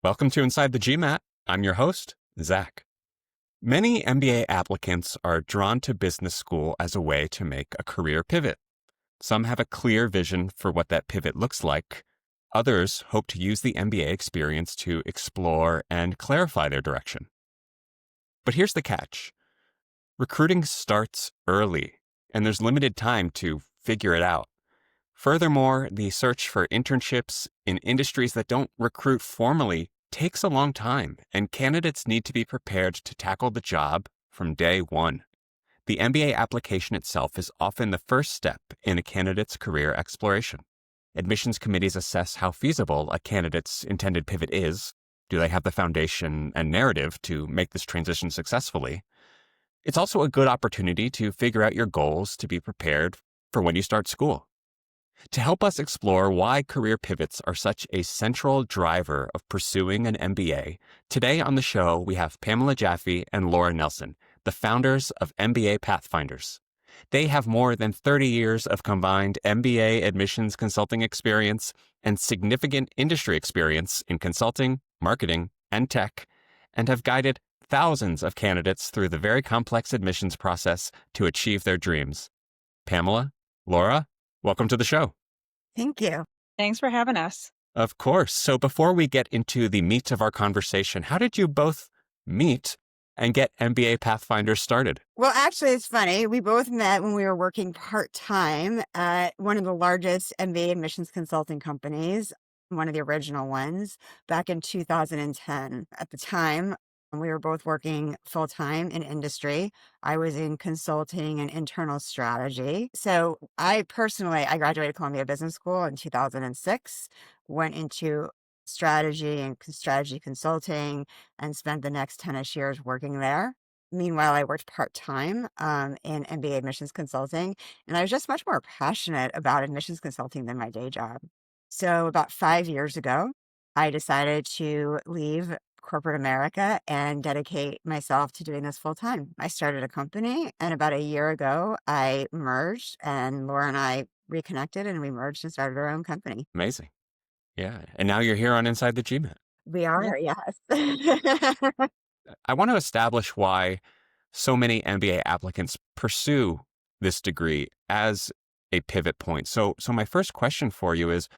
Welcome to Inside the GMAT. I'm your host, Zach. Many MBA applicants are drawn to business school as a way to make a career pivot. Some have a clear vision for what that pivot looks like. Others hope to use the MBA experience to explore and clarify their direction. But here's the catch. Recruiting starts early, and there's limited time to figure it out. Furthermore, the search for internships in industries that don't recruit formally takes a long time, and candidates need to be prepared to tackle the job from day one. The MBA application itself is often the first step in a candidate's career exploration. Admissions committees assess how feasible a candidate's intended pivot is. Do they have the foundation and narrative to make this transition successfully? It's also a good opportunity to figure out your goals to be prepared for when you start school. To help us explore why career pivots are such a central driver of pursuing an MBA, today on the show we have Pamela Jaffe and Laura Nelson, the founders of MBA Pathfinders. They have more than 30 years of combined MBA admissions consulting experience and significant industry experience in consulting, marketing, and tech, and have guided thousands of candidates through the very complex admissions process to achieve their dreams. Pamela, Laura, welcome to the show. Thank you. Thanks for having us. Of course. So before we get into the meat of our conversation, how did you both meet and get MBA Pathfinders started? Well, actually, it's funny. We both met when we were working part-time at one of the largest MBA admissions consulting companies, one of the original ones, back in 2010. At the time, we were both working full-time in industry. I was in consulting and internal strategy. So I graduated Columbia Business School in 2006, went into strategy and strategy consulting, and spent the next 10-ish years working there. Meanwhile, I worked part-time in MBA admissions consulting, and I was just much more passionate about admissions consulting than my day job. So about 5 years ago, I decided to leave corporate America and dedicate myself to doing this full time. I started a company, and about a year ago, I merged, and Laura and I reconnected, and we merged and started our own company. Amazing. Yeah. And now you're here on Inside the GMAT. We are, yes. I want to establish why so many MBA applicants pursue this degree as a pivot point. So my first question for you is,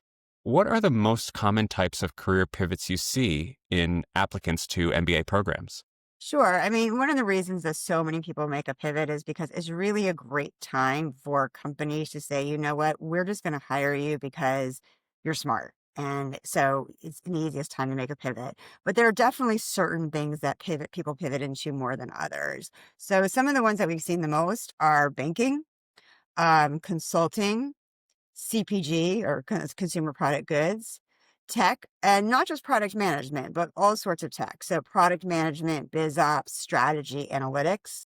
what are the most common types of career pivots you see in applicants to MBA programs? Sure. I mean, one of the reasons that so many people make a pivot is because it's really a great time for companies to say, you know what, we're just going to hire you because you're smart. And so it's the easiest time to make a pivot. But there are definitely certain things that people pivot into more than others. So some of the ones that we've seen the most are banking, consulting, CPG or consumer product goods, tech, and not just product management, but all sorts of tech. So product management, biz ops, strategy, analytics.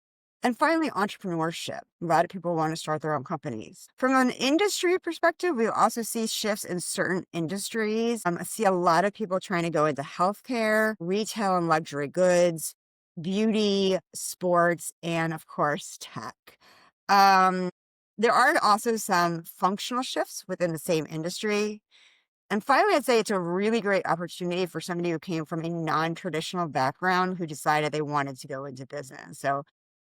And finally, entrepreneurship. A lot of people want to start their own companies. From an industry perspective, we also see shifts in certain industries. I see a lot of people trying to go into healthcare, retail and luxury goods, beauty, sports, and of course, tech. There are also some functional shifts within the same industry. And finally, I'd say it's a really great opportunity for somebody who came from a non-traditional background who decided they wanted to go into business. So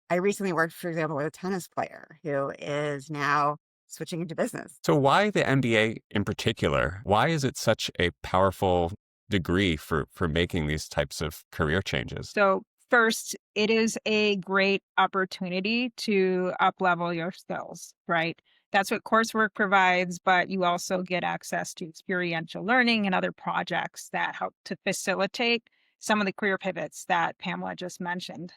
I recently worked, for example, with a tennis player who is now switching into business. So why the MBA in particular? Why is it such a powerful degree for making these types of career changes? So first, it is a great opportunity to up-level your skills, right? That's what coursework provides, but you also get access to experiential learning and other projects that help to facilitate some of the career pivots that Pamela just mentioned.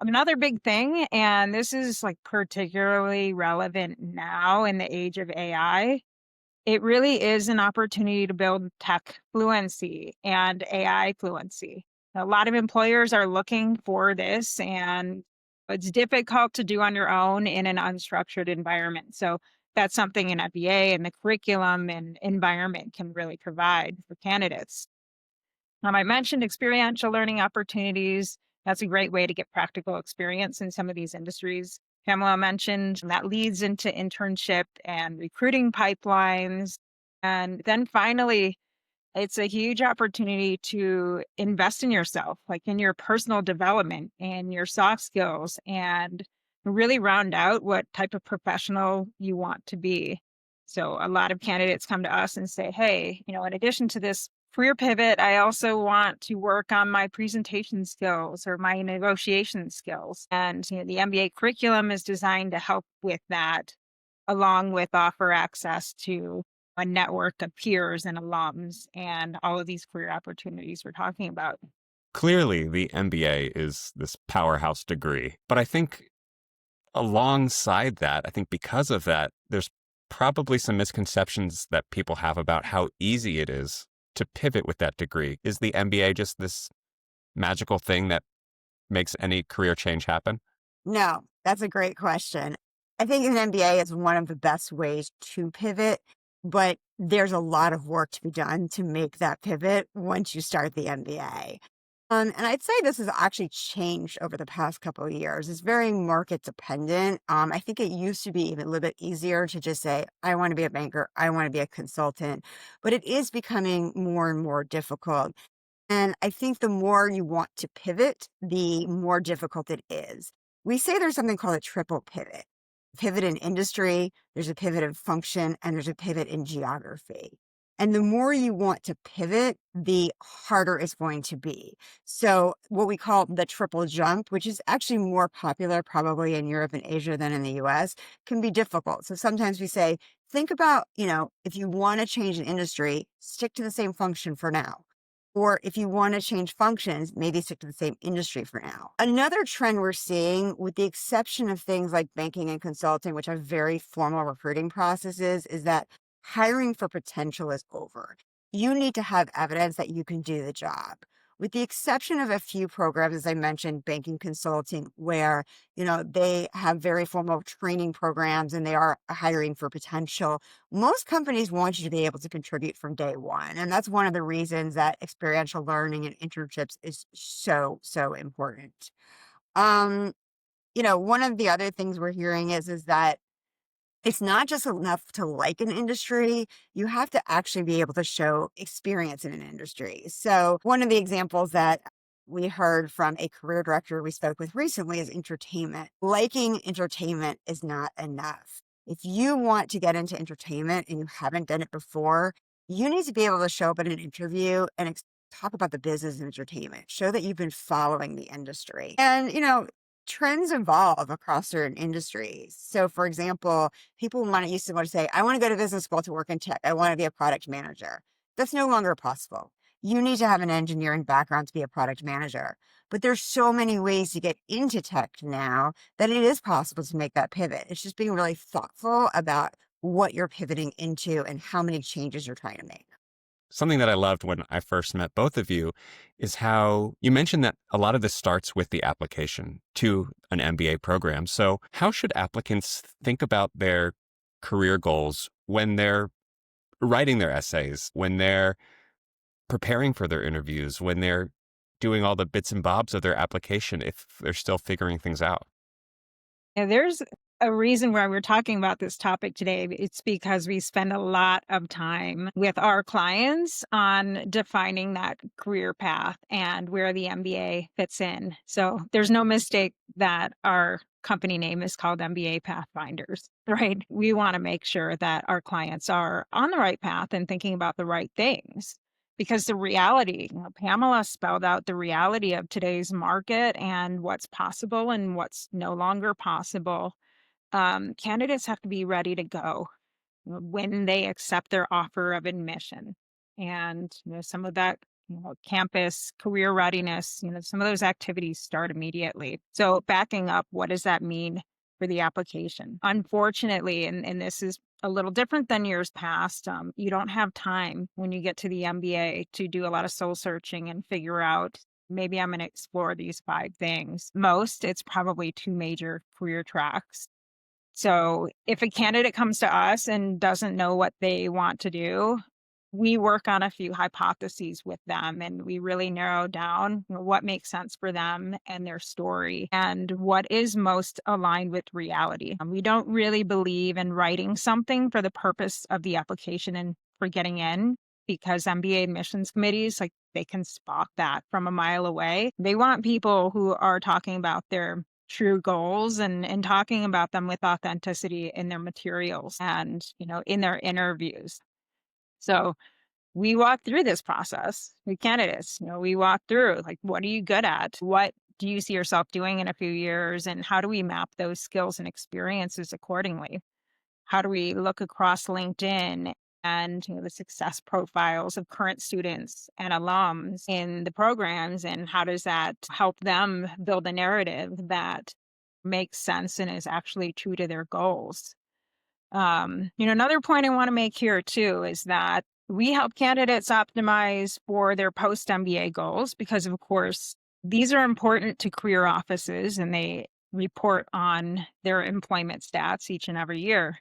Another big thing, and this is like particularly relevant now in the age of AI, it really is an opportunity to build tech fluency and AI fluency. A lot of employers are looking for this, and it's difficult to do on your own in an unstructured environment. So that's something an MBA and the curriculum and environment can really provide for candidates. I mentioned experiential learning opportunities. That's a great way to get practical experience in some of these industries. Pamela mentioned that leads into internship and recruiting pipelines. And then finally, It's a huge opportunity to invest in yourself, like in your personal development and your soft skills, and really round out what type of professional you want to be. So a lot of candidates come to us and say, hey, in addition to this career pivot, I also want to work on my presentation skills or my negotiation skills. And the MBA curriculum is designed to help with that, along with offer access to a network of peers and alums and all of these career opportunities we're talking about. Clearly, the MBA is this powerhouse degree. But I think alongside that, I think because of that, there's probably some misconceptions that people have about how easy it is to pivot with that degree. Is the MBA just this magical thing that makes any career change happen? No, that's a great question. I think an MBA is one of the best ways to pivot, but there's a lot of work to be done to make that pivot once you start the MBA. And I'd say this has actually changed over the past couple of years. It's very market dependent. I think it used to be even a little bit easier to just say, I want to be a banker, I want to be a consultant, but it is becoming more and more difficult. And I think the more you want to pivot, the more difficult it is. We say there's something called a triple pivot. Pivot in industry, there's a pivot in function, and there's a pivot in geography. And the more you want to pivot, the harder it's going to be. So what we call the triple jump, which is actually more popular probably in Europe and Asia than in the US, can be difficult. So sometimes we say, think about, if you want to change an industry, stick to the same function for now. Or if you want to change functions, maybe stick to the same industry for now. Another trend we're seeing, with the exception of things like banking and consulting, which have very formal recruiting processes, is that hiring for potential is over. You need to have evidence that you can do the job. With the exception of a few programs, as I mentioned, banking consulting, where they have very formal training programs and they are hiring for potential. Most companies want you to be able to contribute from day one. And that's one of the reasons that experiential learning and internships is so, so important. Um, one of the other things we're hearing is that it's not just enough to like an industry, you have to actually be able to show experience in an industry. So one of the examples that we heard from a career director we spoke with recently is entertainment. Liking entertainment is not enough. If you want to get into entertainment and you haven't done it before, you need to be able to show up at an interview and talk about the business of entertainment. Show that you've been following the industry. And, trends evolve across certain industries. So, for example, people used to want to say, I want to go to business school to work in tech. I want to be a product manager. That's no longer possible. You need to have an engineering background to be a product manager. But there's so many ways to get into tech now that it is possible to make that pivot. It's just being really thoughtful about what you're pivoting into and how many changes you're trying to make. Something that I loved when I first met both of you is how you mentioned that a lot of this starts with the application to an MBA program. So, how should applicants think about their career goals when they're writing their essays, when they're preparing for their interviews, when they're doing all the bits and bobs of their application, if they're still figuring things out? And there's a reason why we're talking about this topic today. It's because we spend a lot of time with our clients on defining that career path and where the MBA fits in. So there's no mistake that our company name is called MBA Pathfinders, right? We want to make sure that our clients are on the right path and thinking about the right things. Because the reality, Pamela spelled out the reality of today's market and what's possible and what's no longer possible. Candidates have to be ready to go when they accept their offer of admission. And some of that, campus career readiness, some of those activities start immediately. So backing up, what does that mean for the application? Unfortunately, and this is a little different than years past, you don't have time when you get to the MBA to do a lot of soul searching and figure out, maybe I'm going to explore these 5 things. Most, it's probably 2 major career tracks. So if a candidate comes to us and doesn't know what they want to do, we work on a few hypotheses with them and we really narrow down what makes sense for them and their story and what is most aligned with reality. We don't really believe in writing something for the purpose of the application and for getting in. because MBA admissions committees, like they can spot that from a mile away. They want people who are talking about their true goals and talking about them with authenticity in their materials and, in their interviews. So we walk through this process with candidates. We walk through like, what are you good at? What do you see yourself doing in a few years? And how do we map those skills and experiences accordingly? How do we look across LinkedIn and the success profiles of current students and alums in the programs, and how does that help them build a narrative that makes sense and is actually true to their goals? Another point I want to make here too is that we help candidates optimize for their post MBA goals because, of course, these are important to career offices and they report on their employment stats each and every year.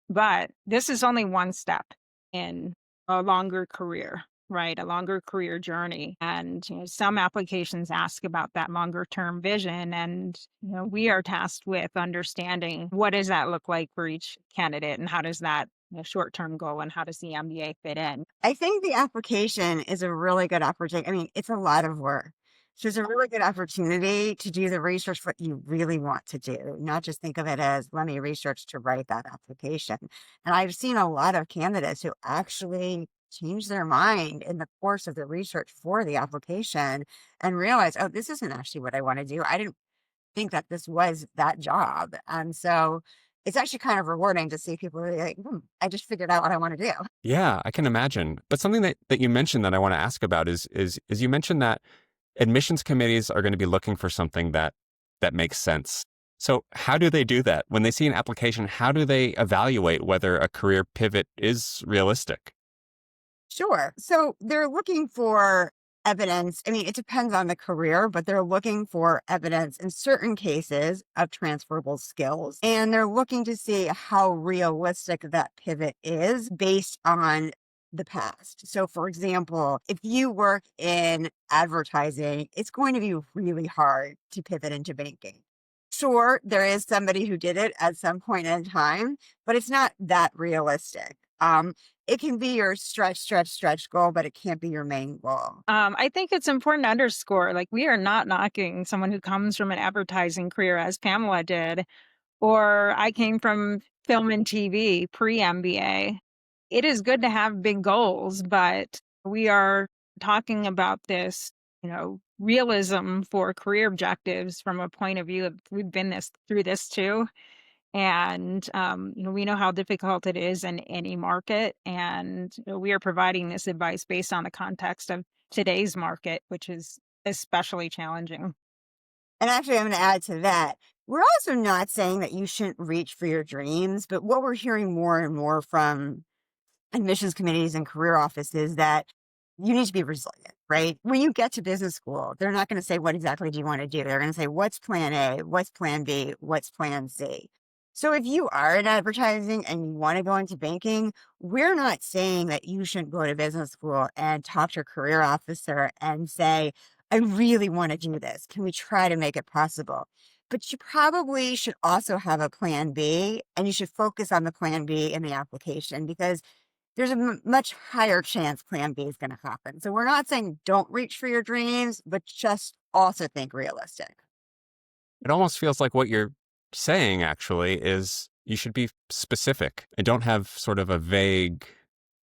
But this is only one step in a longer career, right? A longer career journey. And some applications ask about that longer term vision. And we are tasked with understanding what does that look like for each candidate and how does that short term goal and how does the MBA fit in? I think the application is a really good opportunity. I mean, it's a lot of work. So it's a really good opportunity to do the research what you really want to do, not just think of it as let me research to write that application. And I've seen a lot of candidates who actually change their mind in the course of the research for the application and realize, oh, this isn't actually what I want to do. I didn't think that this was that job. And so it's actually kind of rewarding to see people really like, I just figured out what I want to do. Yeah, I can imagine. But something that you mentioned that I want to ask about is you mentioned that admissions committees are going to be looking for something that makes sense. So how do they do that? When they see an application, how do they evaluate whether a career pivot is realistic? Sure. So they're looking for evidence. I mean, it depends on the career, but they're looking for evidence in certain cases of transferable skills. And they're looking to see how realistic that pivot is based on the past. So, for example, if you work in advertising, it's going to be really hard to pivot into banking. Sure, there is somebody who did it at some point in time, but it's not that realistic. It can be your stretch goal, but it can't be your main goal. I think it's important to underscore, like, we are not knocking someone who comes from an advertising career as Pamela did, or I came from film and TV pre-MBA. It is good to have big goals, but we are talking about this, realism for career objectives from a point of view of we've been through this too. And, we know how difficult it is in any market. And we are providing this advice based on the context of today's market, which is especially challenging. And actually, I'm going to add to that. We're also not saying that you shouldn't reach for your dreams, but what we're hearing more and more from admissions committees and career offices that you need to be resilient, right? When you get to business school, they're not going to say, what exactly do you want to do? They're going to say, what's plan A? What's plan B? What's plan C? So if you are in advertising and you want to go into banking, we're not saying that you shouldn't go to business school and talk to your career officer and say, I really want to do this. Can we try to make it possible? But you probably should also have a plan B, and you should focus on the plan B in the application because there's a much higher chance plan B is going to happen. So we're not saying don't reach for your dreams, but just also think realistic. It almost feels like what you're saying actually is you should be specific and don't have sort of a vague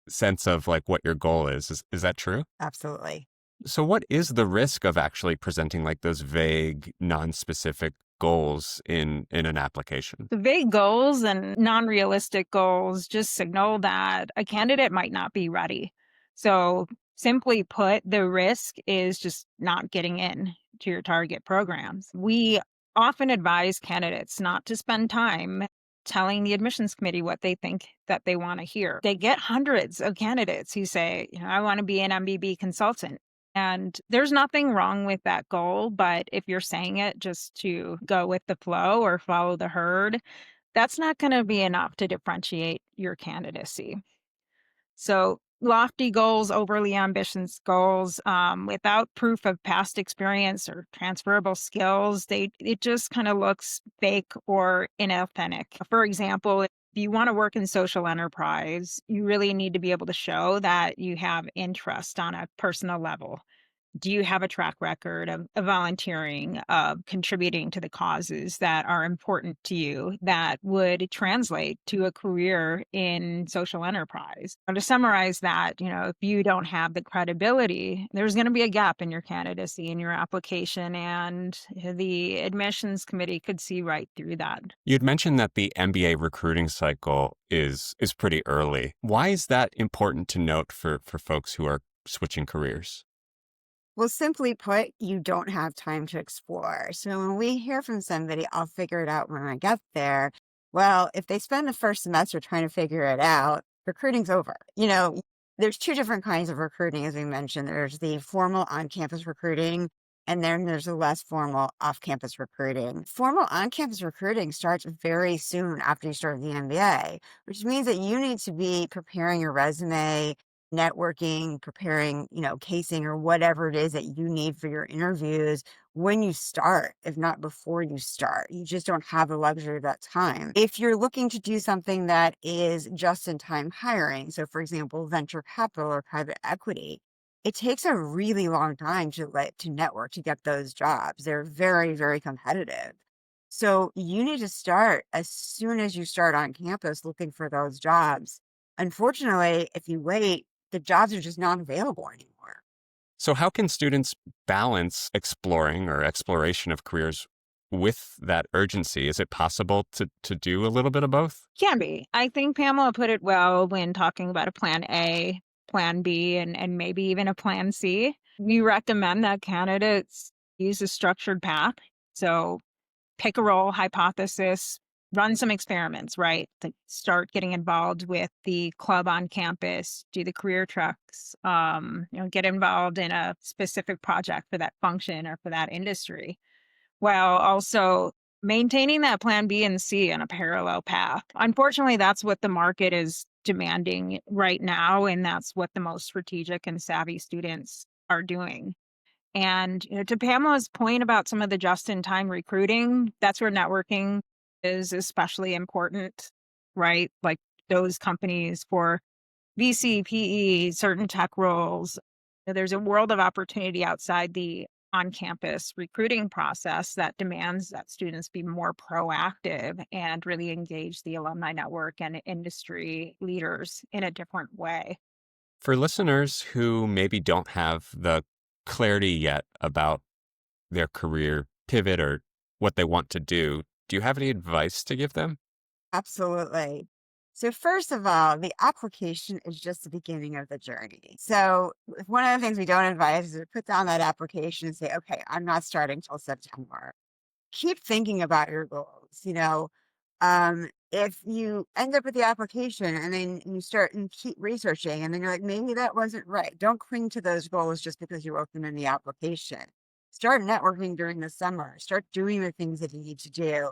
sense of like what your goal is. Is that true? Absolutely. So what is the risk of actually presenting like those vague, non-specific goals in an application? The vague goals and non-realistic goals just signal that a candidate might not be ready. So simply put, the risk is just not getting in to your target programs. We often advise candidates not to spend time telling the admissions committee what they think that they want to hear. They get hundreds of candidates who say, I want to be an MBB consultant. And there's nothing wrong with that goal, but if you're saying it just to go with the flow or follow the herd, that's not going to be enough to differentiate your candidacy. So lofty goals, overly ambitious goals, without proof of past experience or transferable skills, it just kind of looks fake or inauthentic. For example, If you want to work in social enterprise, you really need to be able to show that you have interest on a personal level. Do you have a track record of volunteering, of contributing to the causes that are important to you that would translate to a career in social enterprise? And to summarize that, if you don't have the credibility, there's going to be a gap in your candidacy in your application, and the admissions committee could see right through that. You'd mentioned that the MBA recruiting cycle is pretty early. Why is that important to note for folks who are switching careers? Well, simply put, you don't have time to explore. So when we hear from somebody, I'll figure it out when I get there. Well, if they spend the first semester trying to figure it out, recruiting's over. There's two different kinds of recruiting, as we mentioned. There's the formal on-campus recruiting, and then there's the less formal off-campus recruiting. Formal on-campus recruiting starts very soon after you start the MBA, which means that you need to be preparing your resume, networking, preparing, casing or whatever it is that you need for your interviews when you start, if not before you start. You just don't have the luxury of that time. If you're looking to do something that is just in time hiring, so for example, venture capital or private equity, it takes a really long time to network to get those jobs. They're very, very competitive. So you need to start as soon as you start on campus looking for those jobs. Unfortunately, if you wait, the jobs are just not available anymore. So how can students balance exploring or exploration of careers with that urgency? Is it possible to do a little bit of both? Can be. I think Pamela put it well when talking about a plan A, plan B, and maybe even a plan C. We recommend that candidates use a structured path. So pick a role, hypothesis, run some experiments, right? To start getting involved with the club on campus, do the career tracks, get involved in a specific project for that function or for that industry, while also maintaining that plan B and C on a parallel path. Unfortunately, that's what the market is demanding right now, and that's what the most strategic and savvy students are doing. And to Pamela's point about some of the just-in-time recruiting, that's where networking is especially important, right? Like those companies for VC, PE, certain tech roles. There's a world of opportunity outside the on-campus recruiting process that demands that students be more proactive and really engage the alumni network and industry leaders in a different way. For listeners who maybe don't have the clarity yet about their career pivot or what they want to do you have any advice to give them? Absolutely. So first of all, the application is just the beginning of the journey. So one of the things we don't advise is to put down that application and say, okay, I'm not starting till September. Keep thinking about your goals. If you end up with the application and then you start and keep researching and then you're like, maybe that wasn't right. Don't cling to those goals just because you wrote them in the application. Start networking during the summer. Start doing the things that you need to do.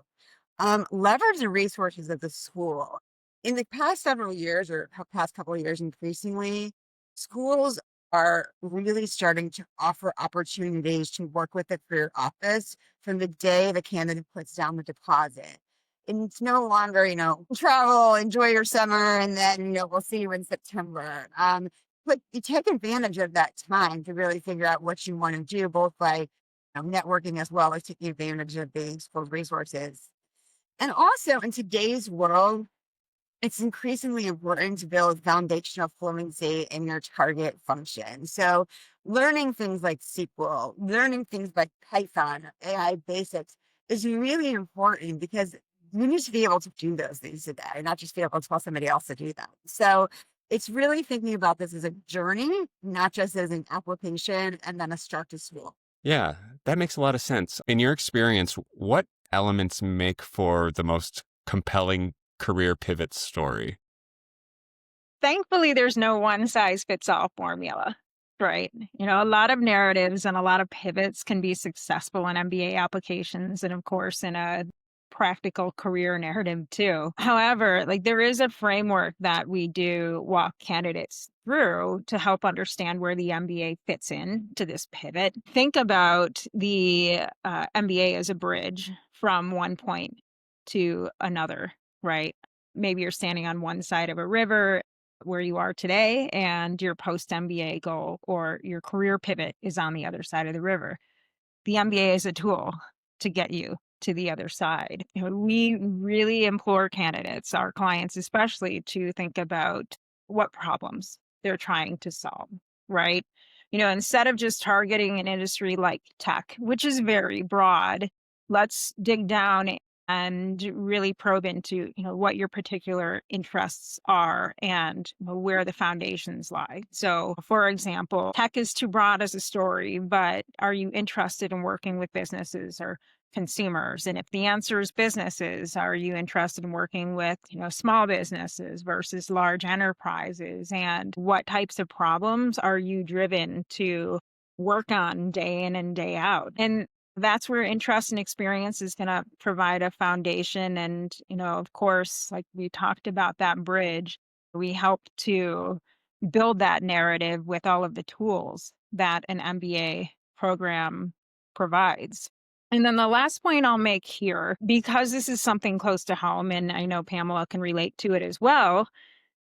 Leverage the resources of the school. In the past several years or past couple of years, increasingly, schools are really starting to offer opportunities to work with the career office from the day the candidate puts down the deposit. And it's no longer, travel, enjoy your summer, and then, we'll see you in September. But you take advantage of that time to really figure out what you want to do, both by networking as well as taking advantage of the school resources. And also in today's world, it's increasingly important to build foundational fluency in your target function. So learning things like SQL, learning things like Python, AI basics is really important because you need to be able to do those things today, not just be able to tell somebody else to do them. So it's really thinking about this as a journey, not just as an application and then a start to school. Yeah, that makes a lot of sense. In your experience, what elements make for the most compelling career pivot story? Thankfully, there's no one size fits all formula, right? A lot of narratives and a lot of pivots can be successful in MBA applications and, of course, in a practical career narrative too. However, there is a framework that we do walk candidates through to help understand where the MBA fits in to this pivot. Think about the MBA as a bridge from one point to another, right? Maybe you're standing on one side of a river where you are today, and your post MBA goal or your career pivot is on the other side of the river. The MBA is a tool to get you to the other side. We really implore candidates, our clients especially, to think about what problems they're trying to solve, right? Instead of just targeting an industry like tech, which is very broad, let's dig down and really probe into, what your particular interests are and where the foundations lie. So, for example, tech is too broad as a story, but are you interested in working with businesses or consumers? And if the answer is businesses, are you interested in working with, small businesses versus large enterprises? And what types of problems are you driven to work on day in and day out? And that's where interest and experience is going to provide a foundation. And, of course, like we talked about that bridge, we help to build that narrative with all of the tools that an MBA program provides. And then the last point I'll make here, because this is something close to home, and I know Pamela can relate to it as well,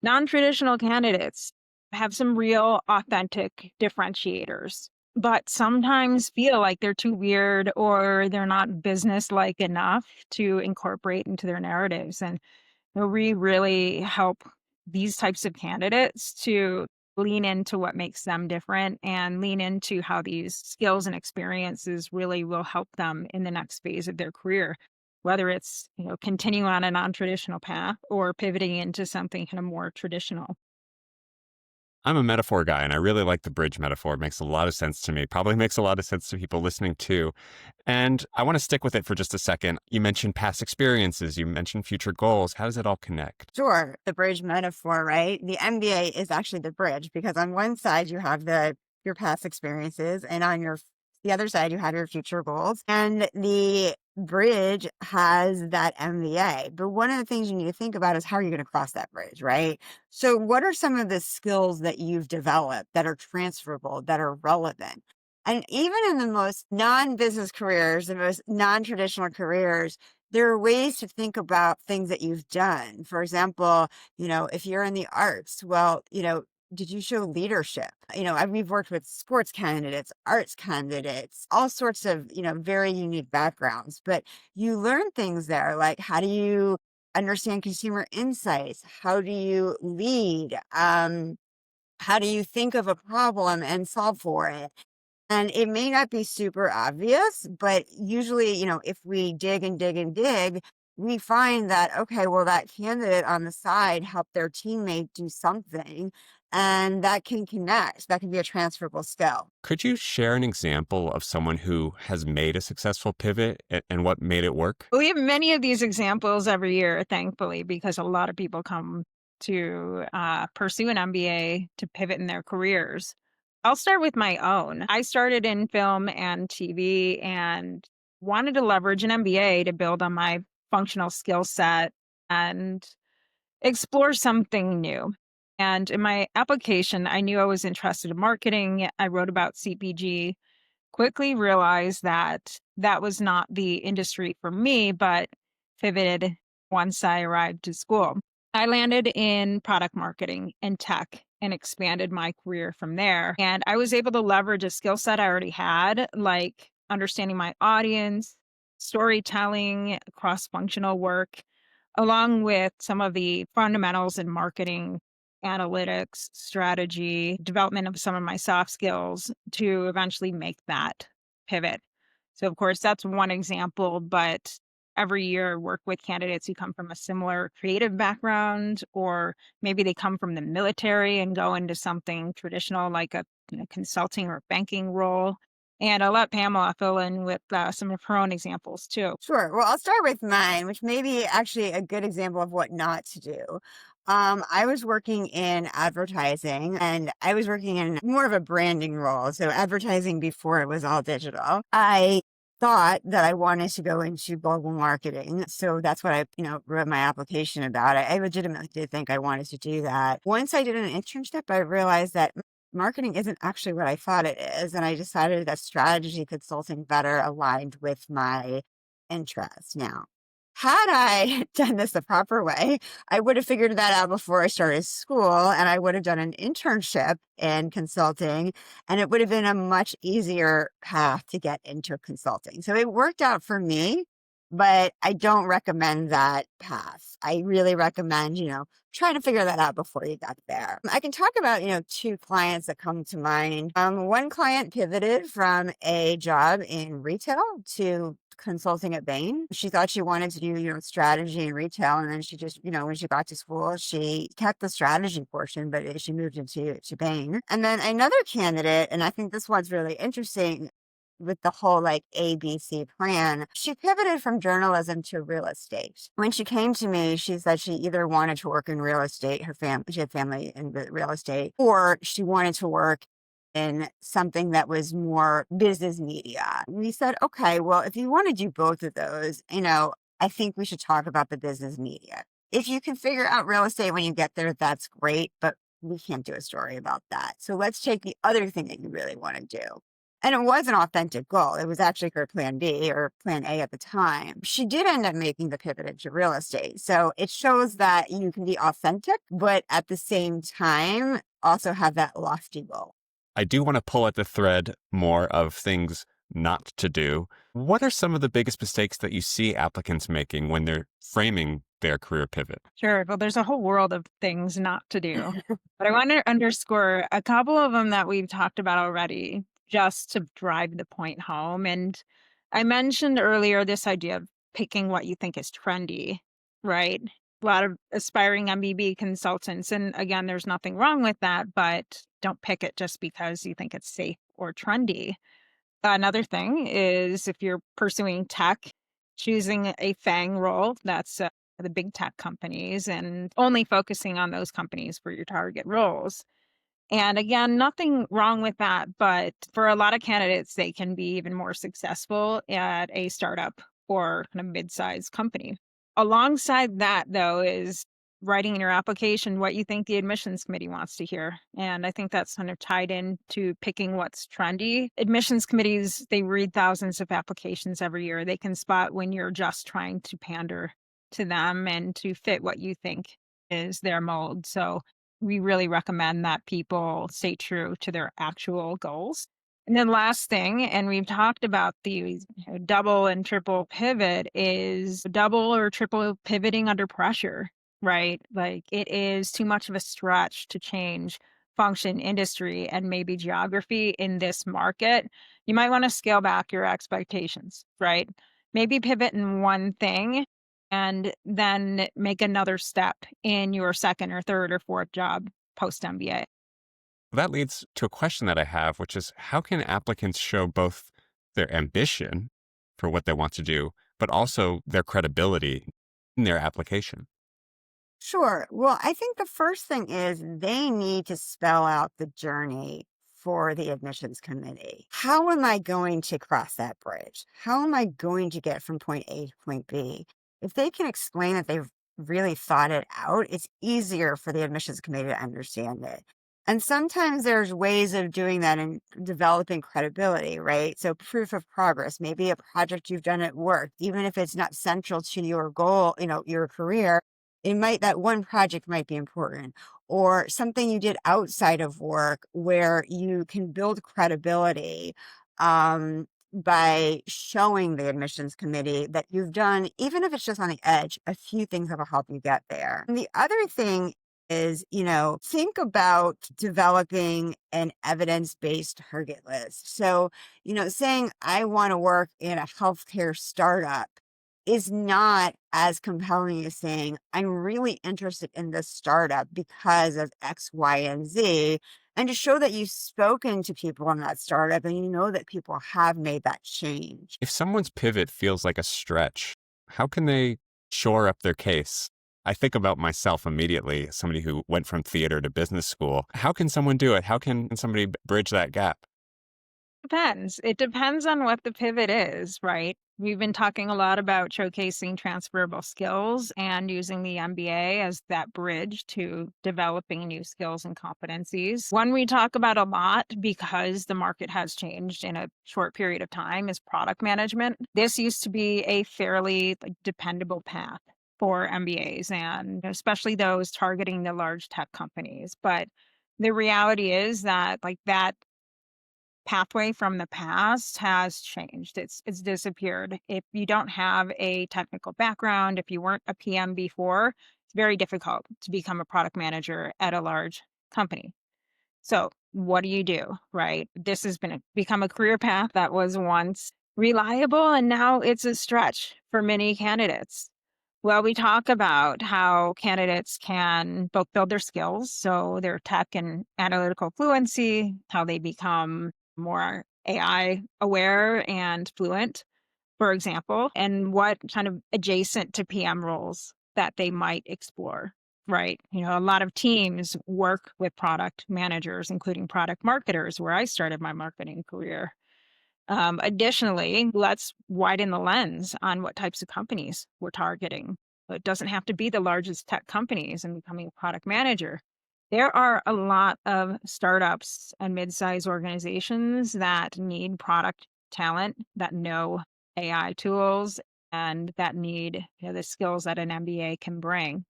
non-traditional candidates have some real authentic differentiators, but sometimes feel like they're too weird or they're not business-like enough to incorporate into their narratives. And we really help these types of candidates to lean into what makes them different and lean into how these skills and experiences really will help them in the next phase of their career, whether it's, continuing on a non-traditional path or pivoting into something kind of more traditional. I'm a metaphor guy, and I really like the bridge metaphor. It makes a lot of sense to me. Probably makes a lot of sense to people listening too. And I want to stick with it for just a second. You mentioned past experiences, you mentioned future goals. How does it all connect? Sure, the bridge metaphor, right? The MBA is actually the bridge because on one side you have your past experiences, and on the other side you have your future goals. And the bridge has that MBA. But one of the things you need to think about is how are you going to cross that bridge, right? So what are some of the skills that you've developed that are transferable, that are relevant? And even in the most non-business careers, the most non-traditional careers, there are ways to think about things that you've done. For example, if you're in the arts, well, did you show leadership? We've worked with sports candidates, arts candidates, all sorts of, very unique backgrounds, but you learn things there. Like, how do you understand consumer insights? How do you lead? How do you think of a problem and solve for it? And it may not be super obvious, but usually, if we dig and dig and dig, we find that, okay, well, that candidate on the side helped their teammate do something, and that can connect. That can be a transferable skill. Could you share an example of someone who has made a successful pivot and what made it work? We have many of these examples every year, thankfully, because a lot of people come to pursue an MBA to pivot in their careers. I'll start with my own. I started in film and TV and wanted to leverage an MBA to build on my functional skill set and explore something new. And in my application, I knew I was interested in marketing. I wrote about CPG, quickly realized that that was not the industry for me, but pivoted once I arrived to school. I landed in product marketing and tech and expanded my career from there. And I was able to leverage a skill set I already had, like understanding my audience, storytelling, cross functional work, along with some of the fundamentals in marketing, analytics, strategy, development of some of my soft skills to eventually make that pivot. So, of course, that's one example, but every year I work with candidates who come from a similar creative background, or maybe they come from the military and go into something traditional like a consulting or banking role. And I'll let Pamela fill in with some of her own examples too. Sure. Well, I'll start with mine, which may be actually a good example of what not to do. I was working in advertising and I was working in more of a branding role. So advertising before it was all digital. I thought that I wanted to go into global marketing. So that's what I, wrote my application about. I legitimately did think I wanted to do that. Once I did an internship, I realized that marketing isn't actually what I thought it is. And I decided that strategy consulting better aligned with my interest. Now, Had I done this the proper way, I would have figured that out before I started school, and I would have done an internship in consulting, and it would have been a much easier path to get into consulting. So it worked out for me, but I don't recommend that path. I really recommend, trying to figure that out before you got there. I can talk about, two clients that come to mind. One client pivoted from a job in retail to consulting at Bain. She thought she wanted to do, strategy in retail. And then she just, when she got to school, she kept the strategy portion, but she moved into Bain. And then another candidate, and I think this one's really interesting, with the whole like ABC plan, she pivoted from journalism to real estate. When she came to me, she said she either wanted to work in real estate, she had family in real estate, or she wanted to work in something that was more business media. We said, okay, well, if you want to do both of those, I think we should talk about the business media. If you can figure out real estate when you get there, that's great, but we can't do a story about that. So let's take the other thing that you really want to do. And it was an authentic goal. It was actually her plan B or plan A at the time. She did end up making the pivot into real estate. So it shows that you can be authentic, but at the same time, also have that lofty goal. I do want to pull at the thread more of things not to do. What are some of the biggest mistakes that you see applicants making when they're framing their career pivot? Sure. Well, there's a whole world of things not to do, but I want to underscore a couple of them that we've talked about already, just to drive the point home. And I mentioned earlier this idea of picking what you think is trendy, right? A lot of aspiring MBB consultants. And again, there's nothing wrong with that, but don't pick it just because you think it's safe or trendy. Another thing is if you're pursuing tech, choosing a FANG role, that's the big tech companies, and only focusing on those companies for your target roles. And again, nothing wrong with that, but for a lot of candidates, they can be even more successful at a startup or kind of mid-sized company. Alongside that, though, is writing in your application what you think the admissions committee wants to hear. And I think that's kind of tied into picking what's trendy. Admissions committees, they read thousands of applications every year. They can spot when you're just trying to pander to them and to fit what you think is their mold. So we really recommend that people stay true to their actual goals. And then last thing, and we've talked about the double and triple pivot, is double or triple pivoting under pressure, right? Like it is too much of a stretch to change function, industry, and maybe geography in this market. You might want to scale back your expectations, right? Maybe pivot in one thing and then make another step in your second or third or fourth job post MBA. That leads to a question that I have, which is how can applicants show both their ambition for what they want to do, but also their credibility in their application? Sure. Well, I think the first thing is they need to spell out the journey for the admissions committee. How am I going to cross that bridge? How am I going to get from point A to point B? If they can explain that they've really thought it out, it's easier for the admissions committee to understand it. And sometimes there's ways of doing that and developing credibility, right? So proof of progress, maybe a project you've done at work, even if it's not central to your goal, your career, that one project might be important, or something you did outside of work where you can build credibility by showing the admissions committee that you've done, even if it's just on the edge, a few things that will help you get there. And the other thing is, think about developing an evidence-based target list. So, saying I want to work in a healthcare startup is not as compelling as saying, I'm really interested in this startup because of X, Y, and Z. And to show that you've spoken to people in that startup and you know that people have made that change. If someone's pivot feels like a stretch, how can they shore up their case? I think about myself immediately, somebody who went from theater to business school. How can someone do it? How can somebody bridge that gap? Depends. It depends on what the pivot is, right? We've been talking a lot about showcasing transferable skills and using the MBA as that bridge to developing new skills and competencies. One we talk about a lot because the market has changed in a short period of time is product management. This used to be a fairly dependable path for MBAs and especially those targeting the large tech companies. But the reality is that that pathway from the past has changed. It's disappeared. If you don't have a technical background, if you weren't a PM before, it's very difficult to become a product manager at a large company. So what do, right? This has become a career path that was once reliable and now it's a stretch for many candidates. Well, we talk about how candidates can both build their skills, so their tech and analytical fluency, how they become more AI aware and fluent, for example, and what kind of adjacent to PM roles that they might explore, right? A lot of teams work with product managers, including product marketers, where I started my marketing career. Additionally, let's widen the lens on what types of companies we're targeting. It doesn't have to be the largest tech companies and becoming a product manager. There are a lot of startups and mid-sized organizations that need product talent, that know AI tools, and that need the skills that an MBA can bring.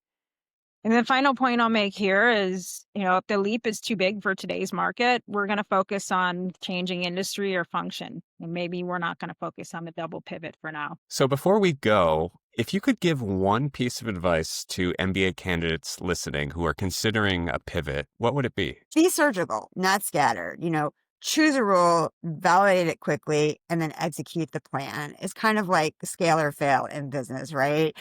And the final point I'll make here is, if the leap is too big for today's market, we're going to focus on changing industry or function. And maybe we're not going to focus on the double pivot for now. So before we go, if you could give one piece of advice to MBA candidates listening who are considering a pivot, what would it be? Be surgical, not scattered. Choose a role, validate it quickly, and then execute the plan. It's kind of like scale or fail in business, right?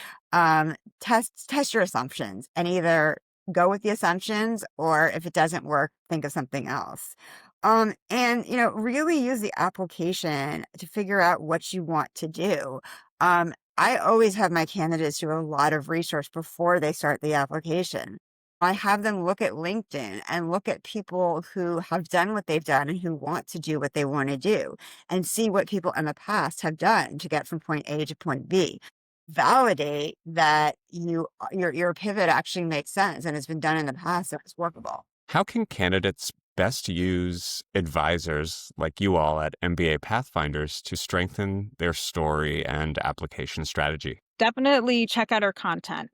Test your assumptions and either go with the assumptions, or if it doesn't work, think of something else. Really use the application to figure out what you want to do. I always have my candidates do a lot of research before they start the application. I have them look at LinkedIn and look at people who have done what they've done and who want to do what they want to do, and see what people in the past have done to get from point A to point B. Validate that your pivot actually makes sense and has been done in the past and it's workable. How can candidates best use advisors like you all at MBA Pathfinders to strengthen their story and application strategy? Definitely check out our content.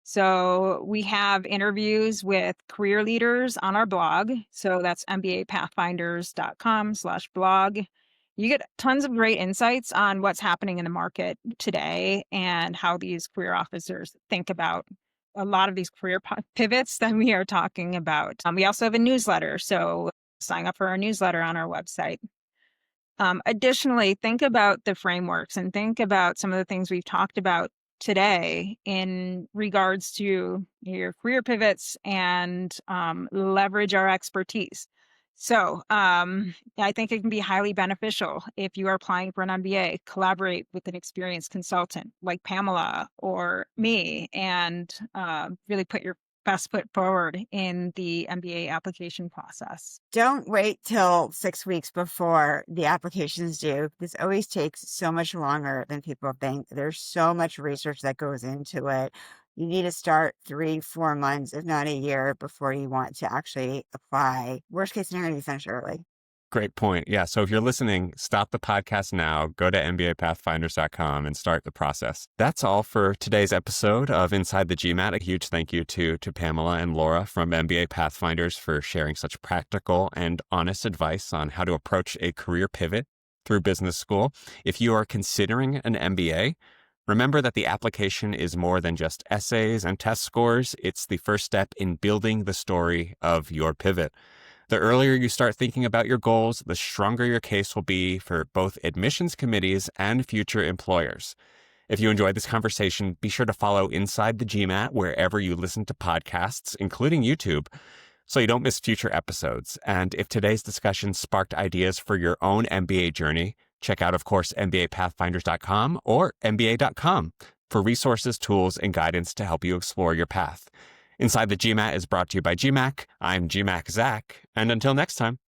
So we have interviews with career leaders on our blog. So that's mbapathfinders.com/blog. You get tons of great insights on what's happening in the market today and how these career officers think about a lot of these career pivots that we are talking about. We also have a newsletter. So sign up for our newsletter on our website. Additionally, think about the frameworks and think about some of the things we've talked about today in regards to your career pivots and leverage our expertise. So I think it can be highly beneficial if you are applying for an MBA, collaborate with an experienced consultant like Pamela or me and really put your best foot forward in the MBA application process. Don't wait till 6 weeks before the application's due. This always takes so much longer than people think. There's so much research that goes into it. You need to start 3-4 months, if not a year, before you want to actually apply. Worst case scenario, you finish early. Great point. Yeah. So if you're listening, stop the podcast now, go to MBApathfinders.com and start the process. That's all for today's episode of Inside the GMAT. A huge thank you to Pamela and Laura from MBA Pathfinders for sharing such practical and honest advice on how to approach a career pivot through business school. If you are considering an MBA, remember that the application is more than just essays and test scores. It's the first step in building the story of your pivot. The earlier you start thinking about your goals, the stronger your case will be for both admissions committees and future employers. If you enjoyed this conversation, be sure to follow Inside the GMAT wherever you listen to podcasts, including YouTube, so you don't miss future episodes. And if today's discussion sparked ideas for your own MBA journey, check out, of course, MBApathfinders.com or MBA.com for resources, tools, and guidance to help you explore your path. Inside the GMAT is brought to you by GMAC. I'm GMAC Zach, and until next time.